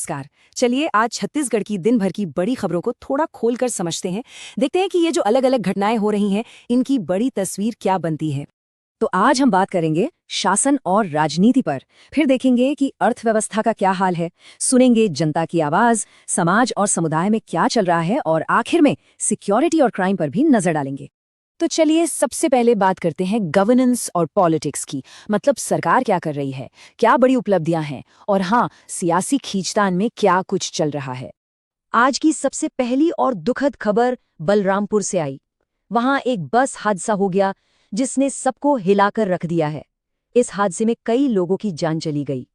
नमस्कार। चलिए आज छत्तीसगढ़ की दिन भर की बड़ी खबरों को थोड़ा खोलकर समझते हैं। देखते हैं कि ये जो अलग अलग घटनाएं हो रही हैं इनकी बड़ी तस्वीर क्या बनती है। तो आज हम बात करेंगे शासन और राजनीति पर। फिर देखेंगे कि अर्थव्यवस्था का क्या हाल है, सुनेंगे जनता की आवाज, समाज और समुदाय में क्या चल रहा है, और आखिर में सिक्योरिटी और क्राइम पर भी नजर डालेंगे। तो चलिए सबसे पहले बात करते हैं गवर्नेंस और पॉलिटिक्स की। मतलब सरकार क्या कर रही है, क्या बड़ी उपलब्धियां हैं, और हाँ, सियासी खींचतान में क्या कुछ चल रहा है। आज की सबसे पहली और दुखद खबर बलरामपुर से आई। वहां एक बस हादसा हो गया जिसने सबको हिलाकर रख दिया है। इस हादसे में कई लोगों की जान चली गई।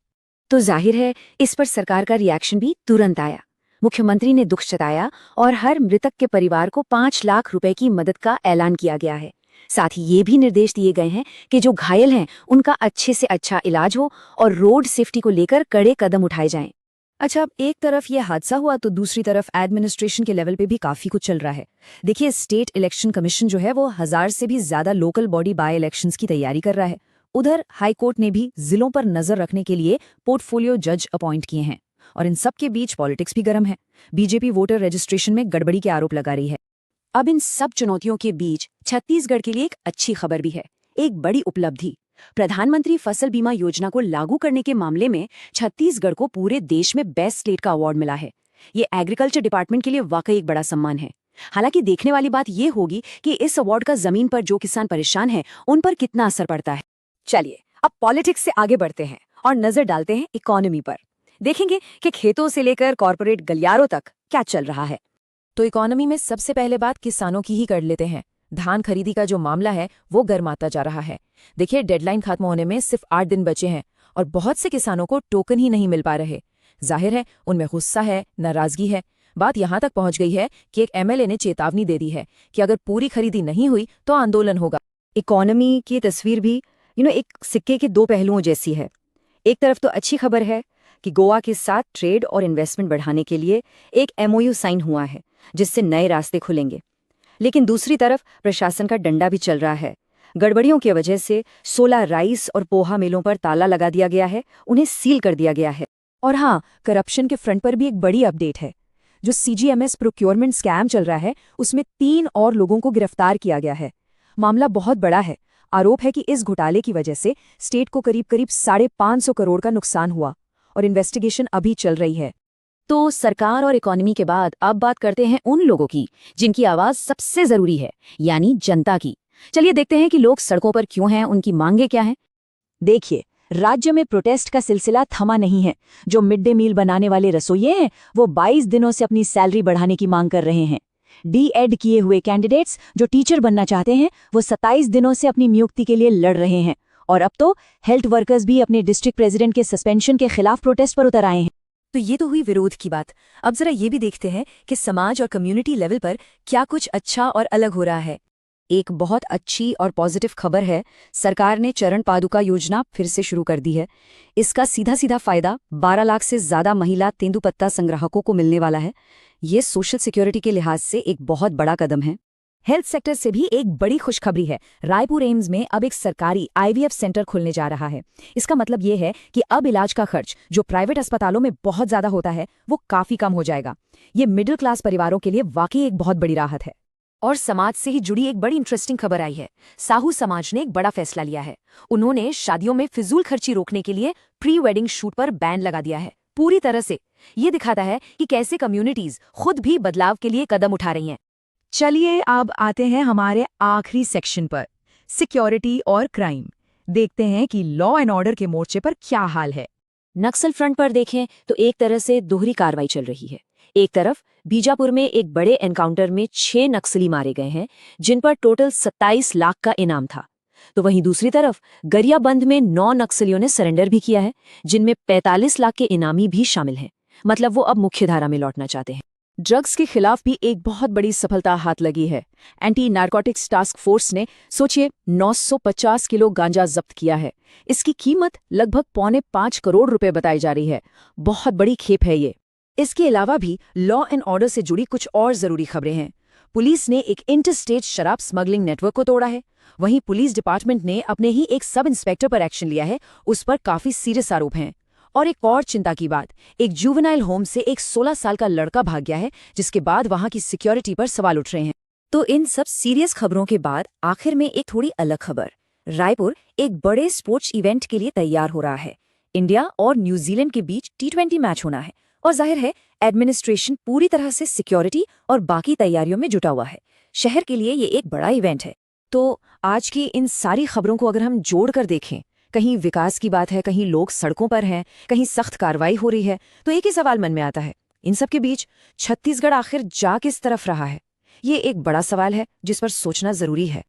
तो जाहिर है इस पर सरकार का रिएक्शन भी तुरंत आया। मुख्यमंत्री ने दुख जताया और हर मृतक के परिवार को 5 लाख रुपए की मदद का ऐलान किया गया है। साथ ही ये भी निर्देश दिए गए हैं कि जो घायल हैं उनका अच्छे से अच्छा इलाज हो और रोड सेफ्टी को लेकर कड़े कदम उठाए जाएं। अच्छा, अब एक तरफ ये हादसा हुआ तो दूसरी तरफ एडमिनिस्ट्रेशन के लेवल पे भी काफी कुछ चल रहा है। देखिए, स्टेट इलेक्शन कमीशन जो है वो 1000 से भी ज्यादा लोकल बॉडी बाय इलेक्शंस की तैयारी कर रहा है। उधर हाईकोर्ट ने भी जिलों पर नजर रखने के लिए पोर्टफोलियो जज अपॉइंट किए हैं। और इन सब के बीच पॉलिटिक्स भी गर्म है। बीजेपी वोटर रजिस्ट्रेशन में गड़बड़ी के आरोप लगा रही है। अब इन सब चुनौतियों के बीच छत्तीसगढ़ के लिए एक अच्छी खबर भी है, एक बड़ी उपलब्धि। प्रधानमंत्री फसल बीमा योजना को लागू करने के मामले में छत्तीसगढ़ को पूरे देश में बेस्ट स्टेट का अवार्ड मिला है। ये एग्रीकल्चर डिपार्टमेंट के लिए वाकई एक बड़ा सम्मान है। हालांकि देखने वाली बात यह होगी कि इस अवार्ड का जमीन पर जो किसान परेशान हैं उन पर कितना असर पड़ता है। चलिए अब पॉलिटिक्स से आगे बढ़ते हैं और नजर डालते हैं इकोनॉमी पर। देखेंगे कि खेतों से लेकर कॉर्पोरेट गलियारों तक क्या चल रहा है। तो इकोनॉमी में सबसे पहले बात किसानों की ही कर लेते हैं। धान खरीदी का जो मामला है वो गर्माता जा रहा है। देखिए, डेडलाइन खत्म होने में सिर्फ 8 दिन बचे हैं और बहुत से किसानों को टोकन ही नहीं मिल पा रहे। जाहिर है उनमें गुस्सा है, नाराजगी है। बात यहां तक पहुंच गई है कि एक एमएलए ने चेतावनी दे दी है कि अगर पूरी खरीदी नहीं हुई तो आंदोलन होगा। इकोनॉमी की तस्वीर भी एक सिक्के के दो पहलुओं जैसी है। एक तरफ तो अच्छी खबर है कि गोवा के साथ ट्रेड और इन्वेस्टमेंट बढ़ाने के लिए एक एमओयू साइन हुआ है जिससे नए रास्ते खुलेंगे। लेकिन दूसरी तरफ प्रशासन का डंडा भी चल रहा है। गड़बड़ियों की वजह से 16 राइस और पोहा मिलों पर ताला लगा दिया गया है, उन्हें सील कर दिया गया है। और हाँ, करप्शन के फ्रंट पर भी एक बड़ी अपडेट है। जो सीजीएमएस प्रोक्योरमेंट स्कैम चल रहा है उसमें 3 और लोगों को गिरफ्तार किया गया है। मामला बहुत बड़ा है। आरोप है कि इस घोटाले की वजह से स्टेट को करीब 550 करोड़ का नुकसान हुआ और इन्वेस्टिगेशन अभी चल रही है। तो सरकार और इकोनॉमी के बाद अब बात करते हैं उन लोगों की जिनकी आवाज सबसे जरूरी है, यानी जनता की। चलिए देखते हैं कि लोग सड़कों पर क्यों हैं, उनकी मांगे क्या हैं। देखिए, राज्य में प्रोटेस्ट का सिलसिला थमा नहीं है। जो मिड डे मील बनाने वाले रसोइये हैं वो 22 दिनों से अपनी सैलरी बढ़ाने की मांग कर रहे हैं। डी.एड किए हुए कैंडिडेट्स जो टीचर बनना चाहते हैं वो 27 दिनों से अपनी नियुक्ति के लिए लड़ रहे हैं। और अब तो हेल्थ वर्कर्स भी अपने डिस्ट्रिक्ट प्रेसिडेंट के सस्पेंशन के खिलाफ प्रोटेस्ट पर उतर आए हैं। तो ये तो हुई विरोध की बात। अब जरा ये भी देखते हैं कि समाज और कम्युनिटी लेवल पर क्या कुछ अच्छा और अलग हो रहा है। एक बहुत अच्छी और पॉजिटिव खबर है, सरकार ने चरण पादुका योजना फिर से शुरू कर दी है। इसका सीधा सीधा फायदा 12 लाख से ज्यादा महिला तेंदुपत्ता संग्राहकों को मिलने वाला है। ये सोशल सिक्योरिटी के लिहाज से एक बहुत बड़ा कदम है। हेल्थ सेक्टर से भी एक बड़ी खुशखबरी है। रायपुर एम्स में अब एक सरकारी आईवीएफ सेंटर खुलने जा रहा है। इसका मतलब ये है कि अब इलाज का खर्च जो प्राइवेट अस्पतालों में बहुत ज्यादा होता है वो काफी कम हो जाएगा। ये मिडिल क्लास परिवारों के लिए वाकई एक बहुत बड़ी राहत है। और समाज से ही जुड़ी एक बड़ी इंटरेस्टिंग खबर आई है। साहू समाज ने एक बड़ा फैसला लिया है। उन्होंने शादियों में फिजूल खर्ची रोकने के लिए प्री वेडिंग शूट पर बैन लगा दिया है पूरी तरह से। ये दिखाता है कि कैसे कम्युनिटीज खुद भी बदलाव के लिए कदम उठा रही हैं। चलिए अब आते हैं हमारे आखिरी सेक्शन पर, सिक्योरिटी और क्राइम। देखते हैं कि लॉ एंड ऑर्डर के मोर्चे पर क्या हाल है। नक्सल फ्रंट पर देखें तो एक तरह से दोहरी कार्रवाई चल रही है। एक तरफ बीजापुर में एक बड़े एनकाउंटर में 6 नक्सली मारे गए हैं जिन पर टोटल 27 लाख का इनाम था। तो वहीं दूसरी तरफ गरियाबंद में 9 नक्सलियों ने सरेंडर भी किया है जिनमें 45 लाख के इनामी भी शामिल हैं। मतलब वो अब मुख्यधारा में लौटना चाहते हैं। ड्रग्स के खिलाफ भी एक बहुत बड़ी सफलता हाथ लगी है। एंटी नारकोटिक्स टास्क फोर्स ने सोचिए 950 किलो गांजा जब्त किया है। इसकी कीमत लगभग 4.25 करोड़ रुपए बताई जा रही है। बहुत बड़ी खेप है ये। इसके अलावा भी लॉ एंड ऑर्डर से जुड़ी कुछ और जरूरी खबरें हैं। पुलिस ने एक इंटरस्टेट शराब स्मगलिंग नेटवर्क को तोड़ा है। वहीं पुलिस डिपार्टमेंट ने अपने ही एक सब इंस्पेक्टर पर एक्शन लिया है, उस पर काफी सीरियस आरोप हैं। और एक और चिंता की बात, एक जुवेनाइल होम से एक 16 साल का लड़का भाग गया है, जिसके बाद वहां की सिक्योरिटी पर सवाल उठ रहे हैं। तो इन सब सीरियस खबरों के बाद आखिर में एक थोड़ी अलग खबर। रायपुर एक बड़े स्पोर्ट्स इवेंट के लिए तैयार हो रहा है। इंडिया और न्यूजीलैंड के बीच T20 मैच होना है और जाहिर है एडमिनिस्ट्रेशन पूरी तरह से सिक्योरिटी और बाकी तैयारियों में जुटा हुआ है। शहर के लिए ये एक बड़ा इवेंट है। तो आज की इन सारी खबरों को अगर हम जोड़कर देखें, कहीं विकास की बात है, कहीं लोग सड़कों पर हैं, कहीं सख्त कार्रवाई हो रही है, तो एक ही सवाल मन में आता है, इन सब के बीच छत्तीसगढ़ आखिर जा किस तरफ रहा है? ये एक बड़ा सवाल है जिस पर सोचना जरूरी है।